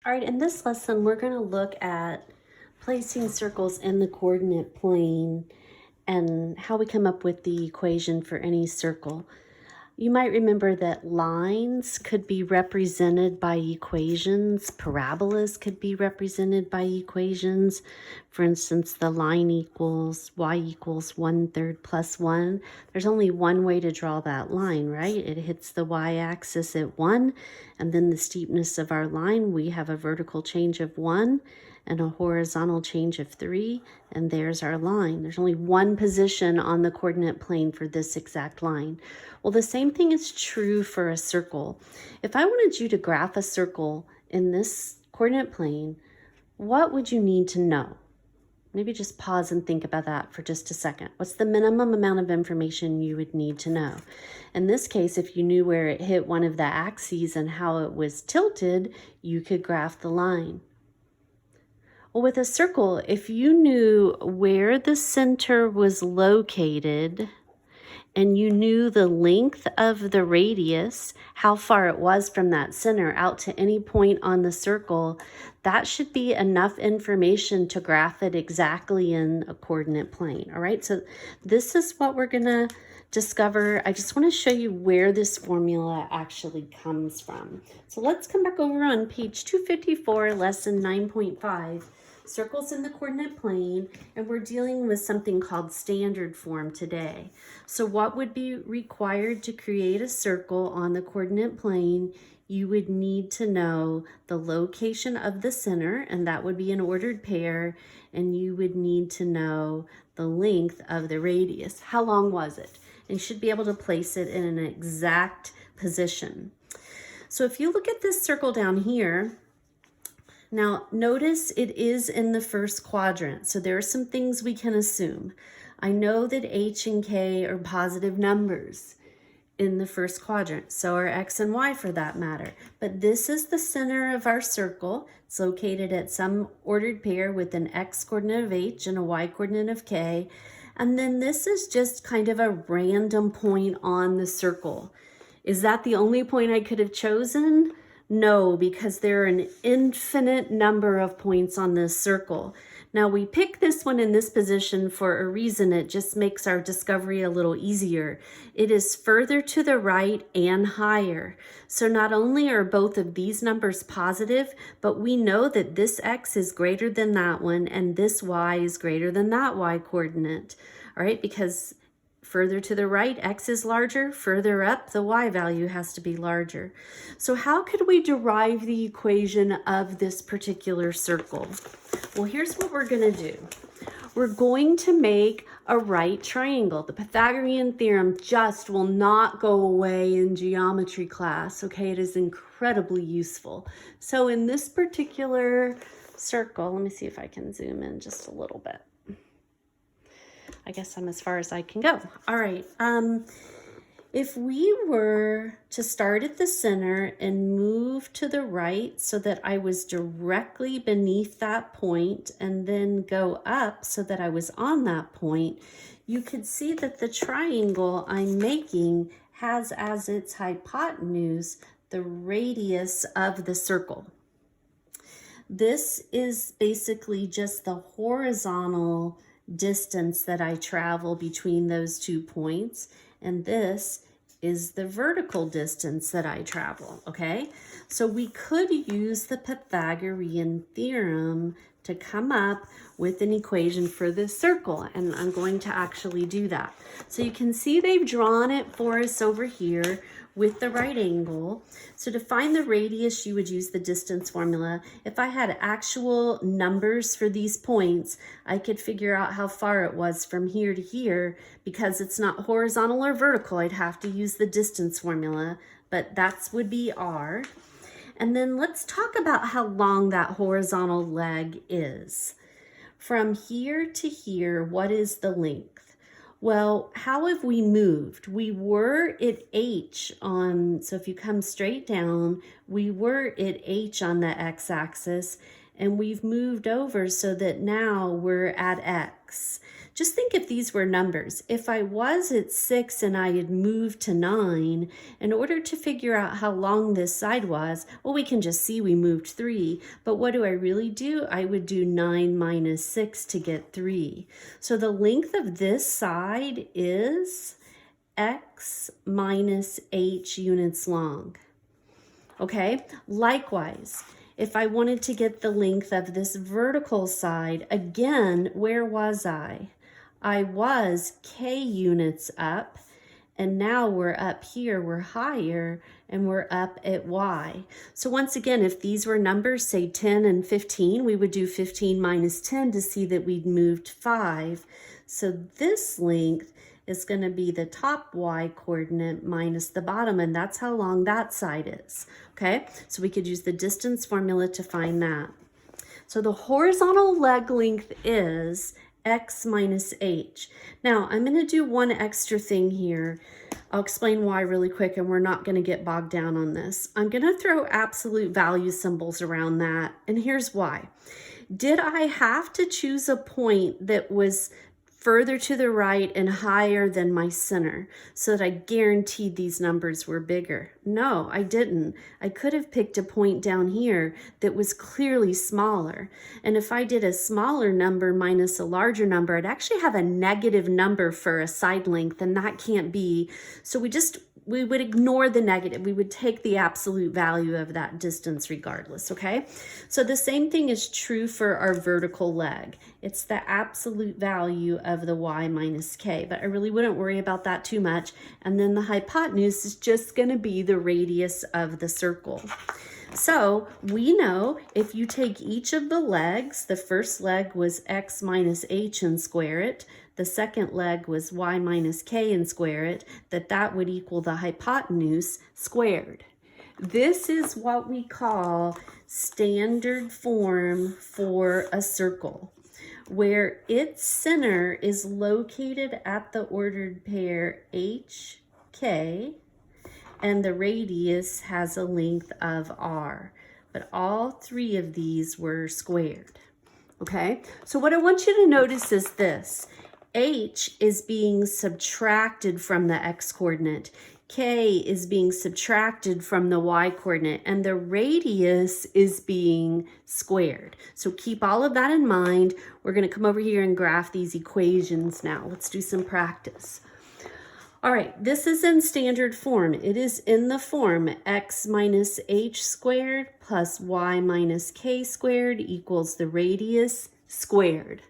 All right, in this lesson, we're going to look at placing circles in the coordinate plane and how we come up with the equation for any circle. You might remember that lines could be represented by equations. Parabolas could be represented by equations. For instance, the line equals y equals 1/3 plus 1. There's only one way to draw that line, right? It hits the y-axis at 1, and then the steepness of our line, we have a vertical change of 1 and a horizontal change of 3, and there's our line. There's only one position on the coordinate plane for this exact line. Well, the same thing is true for a circle. If I wanted you to graph a circle in this coordinate plane, what would you need to know? Maybe just pause and think about that for just a second. What's the minimum amount of information you would need to know? In this case, if you knew where it hit one of the axes and how it was tilted, you could graph the line. Well, with a circle, if you knew where the center was located and you knew the length of the radius, how far it was from that center out to any point on the circle, that should be enough information to graph it exactly in a coordinate plane. All right, so this is what we're going to discover. I just want to show you where this formula actually comes from. So let's come back over on page 254, lesson 9.5. Circles in the coordinate plane, and we're dealing with something called standard form today. So what would be required to create a circle on the coordinate plane? You would need to know the location of the center, and that would be an ordered pair, and you would need to know the length of the radius. How long was it? And you should be able to place it in an exact position. So if you look at this circle down here, now, notice it is in the first quadrant, so there are some things we can assume. I know that h and k are positive numbers in the first quadrant, so are x and y for that matter. But this is the center of our circle. It's located at some ordered pair with an x coordinate of h and a y coordinate of k. And then this is just kind of a random point on the circle. Is that the only point I could have chosen? No, because there are an infinite number of points on this circle. Now we pick this one in this position for a reason. It just makes our discovery a little easier. It is further to the right and higher. So not only are both of these numbers positive, but we know that this x is greater than that one and this y is greater than that y coordinate. All right, because further to the right, x is larger. Further up, the y value has to be larger. So how could we derive the equation of this particular circle? Well, here's what we're going to do. We're going to make a right triangle. The Pythagorean Theorem just will not go away in geometry class, okay? It is incredibly useful. So in this particular circle, let me see if I can zoom in just a little bit. I guess I'm as far as I can go. All right. If we were to start at the center and move to the right so that I was directly beneath that point and then go up so that I was on that point, you could see that the triangle I'm making has as its hypotenuse the radius of the circle. This is basically just the horizontal distance that I travel between those 2 points, and this is the vertical distance that I travel, okay? So we could use the Pythagorean theorem to come up with an equation for this circle, and I'm going to actually do that. So you can see they've drawn it for us over here with the right angle. So to find the radius, you would use the distance formula. If I had actual numbers for these points, I could figure out how far it was from here to here. Because it's not horizontal or vertical, I'd have to use the distance formula, but that would be r. And then let's talk about how long that horizontal leg is. From here to here, what is the length? Well, how have we moved? We were at h on, so if you come straight down, we were at h on the x-axis, and we've moved over so that now we're at x. Just think if these were numbers. If I was at 6 and I had moved to 9, in order to figure out how long this side was, well, we can just see we moved 3. But what do I really do? I would do 9 minus 6 to get 3. So the length of this side is x minus h units long. Okay, likewise, if I wanted to get the length of this vertical side, again, where was I? I was k units up, and now we're up here, we're higher, and we're up at y. So once again, if these were numbers, say 10 and 15, we would do 15 minus 10 to see that we'd moved 5. So this length is going to be the top y coordinate minus the bottom, and that's how long that side is. Okay, so we could use the distance formula to find that. So the horizontal leg length is x minus h. Now I'm going to do one extra thing here. I'll explain why really quick, and we're not going to get bogged down on this. I'm going to throw absolute value symbols around that, and here's why. Did I have to choose a point that was further to the right and higher than my center so that I guaranteed these numbers were bigger? No, I didn't. I could have picked a point down here that was clearly smaller. And if I did a smaller number minus a larger number, I'd actually have a negative number for a side length, and that can't be. So we would ignore the negative. We would take the absolute value of that distance regardless, okay? So the same thing is true for our vertical leg. It's the absolute value of the y minus k, but I really wouldn't worry about that too much. And then the hypotenuse is just gonna be the radius of the circle. So we know if you take each of the legs, the first leg was x minus h and square it, the second leg was y minus k and square it, that would equal the hypotenuse squared. This is what we call standard form for a circle, where its center is located at the ordered pair hk, and the radius has a length of r. But all three of these were squared. Okay, so what I want you to notice is this. H is being subtracted from the x-coordinate. K is being subtracted from the y-coordinate, and the radius is being squared. So keep all of that in mind. We're going to come over here and graph these equations now. Let's do some practice. All right, this is in standard form. It is in the form x minus h squared plus y minus k squared equals the radius squared.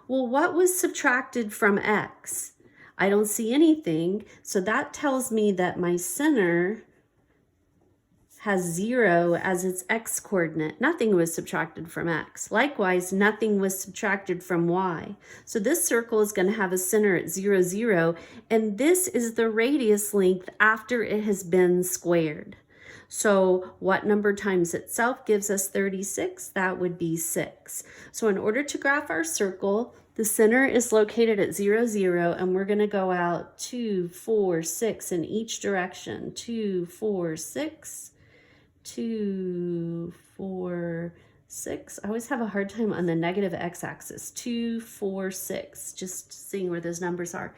Well, what was subtracted from x? I don't see anything, so that tells me that my center has 0 as its x-coordinate. Nothing was subtracted from x. Likewise, nothing was subtracted from y. So this circle is going to have a center at 0, 0, and this is the radius length after it has been squared. So what number times itself gives us 36? That would be 6. So in order to graph our circle, the center is located at 0, 0, and we're going to go out 2, 4, 6 in each direction. 2, 4, 6, 2, 4, 6. I always have a hard time on the negative x-axis. 2, 4, 6, just seeing where those numbers are.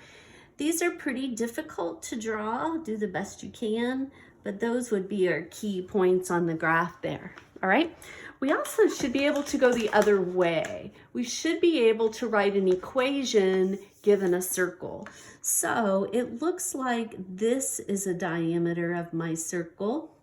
These are pretty difficult to draw. Do the best you can, but those would be our key points on the graph there. All right. We also should be able to go the other way. We should be able to write an equation given a circle. So it looks like this is a diameter of my circle.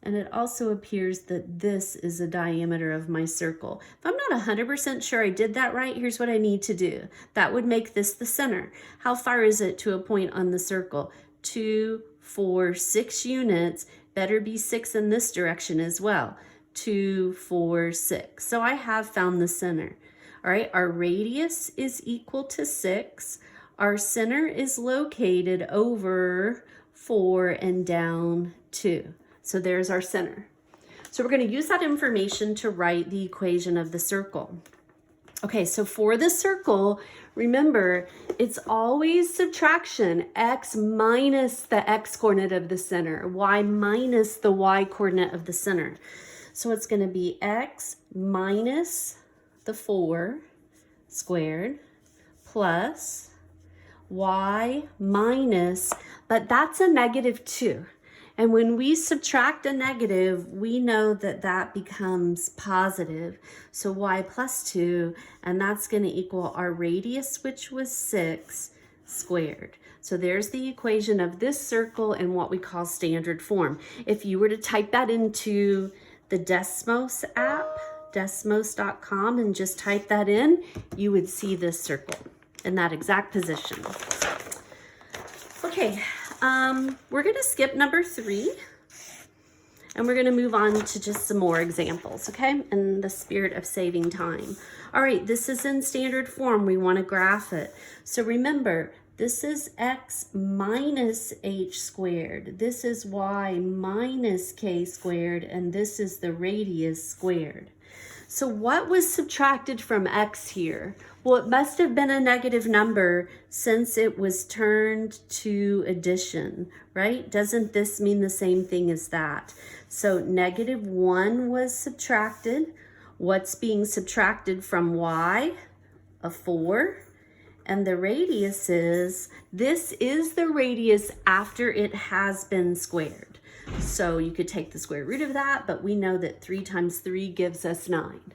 And it also appears that this is a diameter of my circle. If I'm not 100% sure I did that right, here's what I need to do. That would make this the center. How far is it to a point on the circle? 2, 4, 6 units. Better be 6 in this direction as well. 2, 4, 6. So I have found the center. All right, our radius is equal to 6. Our center is located over 4 and down 2. So there's our center. So we're going to use that information to write the equation of the circle. Okay, so for the circle, remember, it's always subtraction, x minus the x-coordinate of the center, y minus the y-coordinate of the center. So it's going to be x minus the 4 squared plus y minus, but that's a -2. And when we subtract a negative, we know that that becomes positive. So y plus 2, and that's going to equal our radius, which was 6, squared. So there's the equation of this circle in what we call standard form. If you were to type that into the Desmos app, desmos.com, and just type that in, you would see this circle in that exact position. Okay, we're going to skip number 3, and we're going to move on to just some more examples, okay, in the spirit of saving time. All right, this is in standard form. We want to graph it. So remember, this is x minus h squared. This is y minus k squared, and this is the radius squared. So what was subtracted from x here? Well, it must have been a negative number since it was turned to addition, right? Doesn't this mean the same thing as that? So -1 was subtracted. What's being subtracted from y? A 4. And the radius is, this is the radius after it has been squared. So you could take the square root of that, but we know that 3 times 3 gives us 9.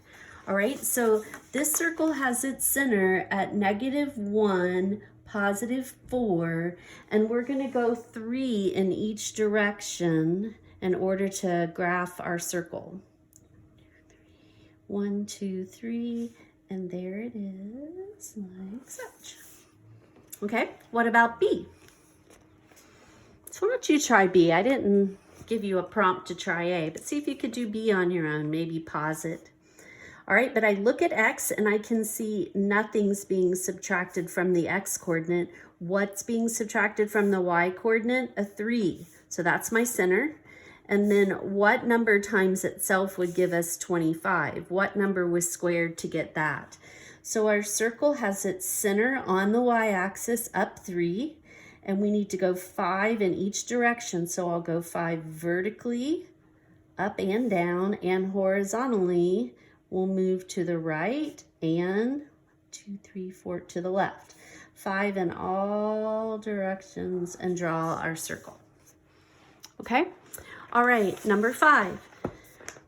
All right, so this circle has its center at -1, +4, and we're going to go 3 in each direction in order to graph our circle. 1, 2, 3, and there it is, like such. Okay, what about B? So why don't you try B? I didn't give you a prompt to try A, but see if you could do B on your own, maybe pause it. All right, but I look at X and I can see nothing's being subtracted from the X coordinate. What's being subtracted from the Y coordinate? A 3. So that's my center. And then what number times itself would give us 25? What number was squared to get that? So our circle has its center on the y-axis up 3, and we need to go 5 in each direction. So I'll go 5 vertically, up and down, and horizontally. We'll move to the right and 2, 3, 4 to the left. 5 in all directions and draw our circle. Okay? All right, number 5.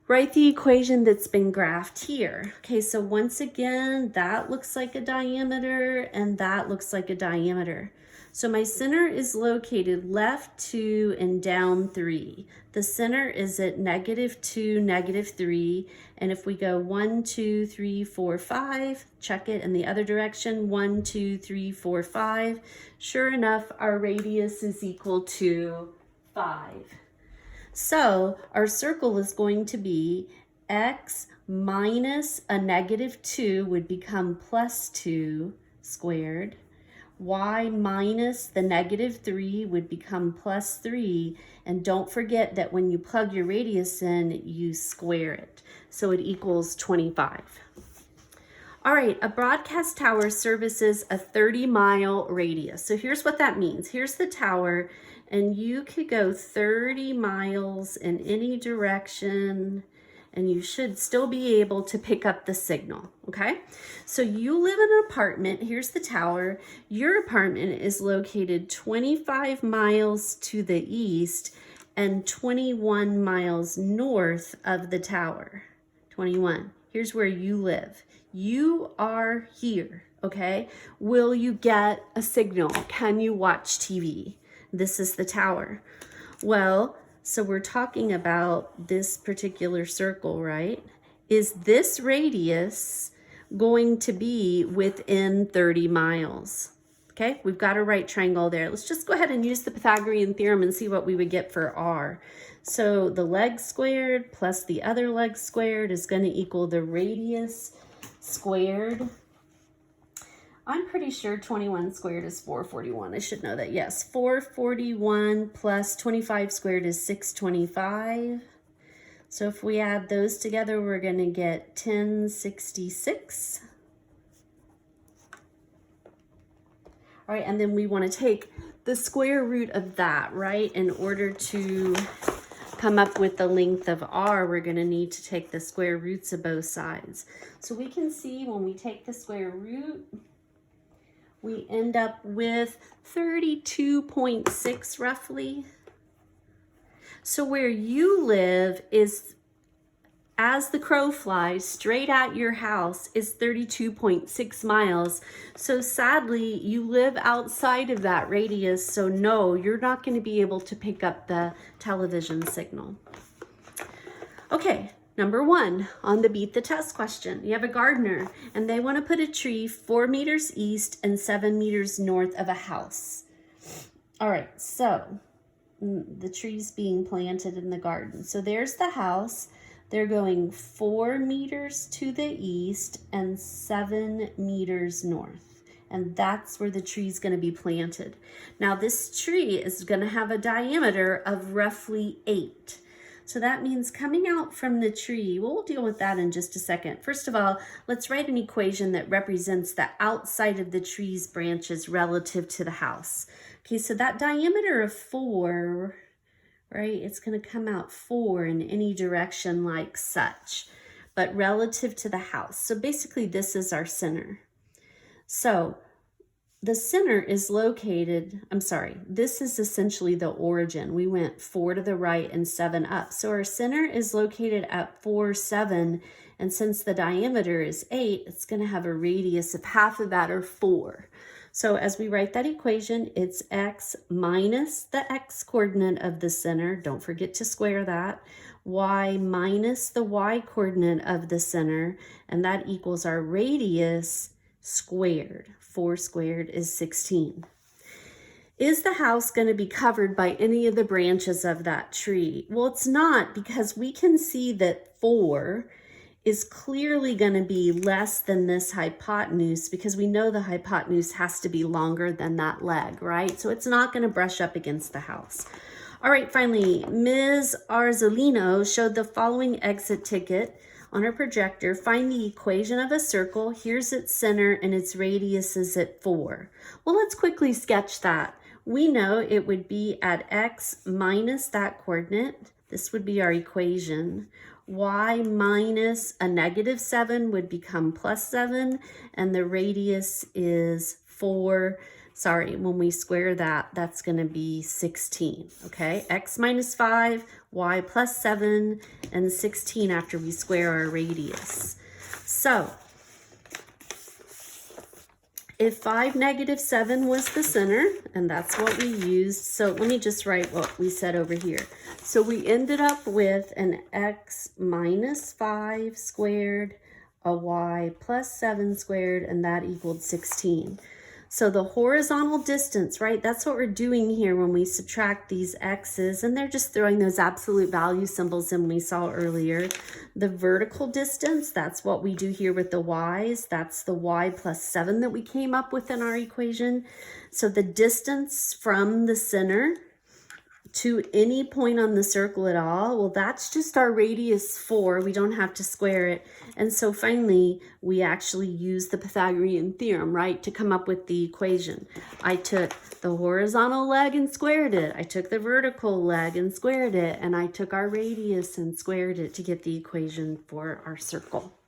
Write the equation that's been graphed here. Okay, so once again, that looks like a diameter and that looks like a diameter. So my center is located left 2 and down 3. The center is at -2, -3. And if we go 1, 2, 3, 4, 5, check it in the other direction, 1, 2, 3, 4, 5. Sure enough, our radius is equal to 5. So our circle is going to be x minus a -2 would become +2 squared. Y minus the -3 would become +3. And don't forget that when you plug your radius in, you square it. So it equals 25. All right, a broadcast tower services a 30-mile radius. So here's what that means. Here's the tower, and you could go 30 miles in any direction, and you should still be able to pick up the signal, okay? So you live in an apartment. Here's the tower. Your apartment is located 25 miles to the east and 21 miles north of the tower. 21. Here's where you live. You are here, okay? Will you get a signal? Can you watch TV? This is the tower. Well, so we're talking about this particular circle, right? Is this radius going to be within 30 miles? Okay, we've got a right triangle there. Let's just go ahead and use the Pythagorean Theorem and see what we would get for R. So the leg squared plus the other leg squared is going to equal the radius squared. I'm pretty sure 21 squared is 441. I should know that. Yes, 441 plus 25 squared is 625. So if we add those together, we're going to get 1066. All right, and then we want to take the square root of that, right, in order to come up with the length of r, we're going to need to take the square roots of both sides. So we can see when we take the square root, we end up with 32.6 roughly. So where you live is, as the crow flies, straight at your house is 32.6 miles. So sadly, you live outside of that radius. So no, you're not going to be able to pick up the television signal. Okay, number 1 on the beat the test question. You have a gardener and they want to put a tree 4 meters east and 7 meters north of a house. All right, so the tree's being planted in the garden. So there's the house. They're going 4 meters to the east and 7 meters north. And that's where the tree's going to be planted. Now this tree is going to have a diameter of roughly 8. So that means coming out from the tree, we'll deal with that in just a second. First of all, let's write an equation that represents the outside of the tree's branches relative to the house. Okay, so that diameter of 4, right, it's going to come out 4 in any direction like such, but relative to the house. So basically this is our center. So the center is located, this is essentially the origin. We went 4 to the right and 7 up. So our center is located at 4, 7, and since the diameter is 8, it's going to have a radius of half of that, or 4. So as we write that equation, it's x minus the x coordinate of the center. Don't forget to square that. Y minus the y coordinate of the center, and that equals our radius squared. 4 squared is 16. Is the house going to be covered by any of the branches of that tree? Well, it's not, because we can see that 4 is clearly going to be less than this hypotenuse, because we know the hypotenuse has to be longer than that leg, right? So it's not going to brush up against the house. All right, finally, Ms. Arzolino showed the following exit ticket on her projector. Find the equation of a circle. Here's its center and its radius is at 4. Well, let's quickly sketch that. We know it would be at x minus that coordinate. This would be our equation. Y minus a -7 would become +7, and the radius is 4. Sorry, when we square that, that's going to be 16, okay? X minus 5, y plus 7, and 16 after we square our radius. So if 5, -7 was the center, and that's what we used, so let me just write what we said over here. So we ended up with an x minus 5 squared, a y plus 7 squared, and that equaled 16. So the horizontal distance, right, that's what we're doing here when we subtract these x's, and they're just throwing those absolute value symbols in we saw earlier. The vertical distance, that's what we do here with the y's. That's the y plus 7 that we came up with in our equation. So the distance from the center to any point on the circle at all, well, that's just our radius 4. We don't have to square it. And so finally, we actually use the Pythagorean theorem, right, to come up with the equation. I took the horizontal leg and squared it. I took the vertical leg and squared it. And I took our radius and squared it to get the equation for our circle.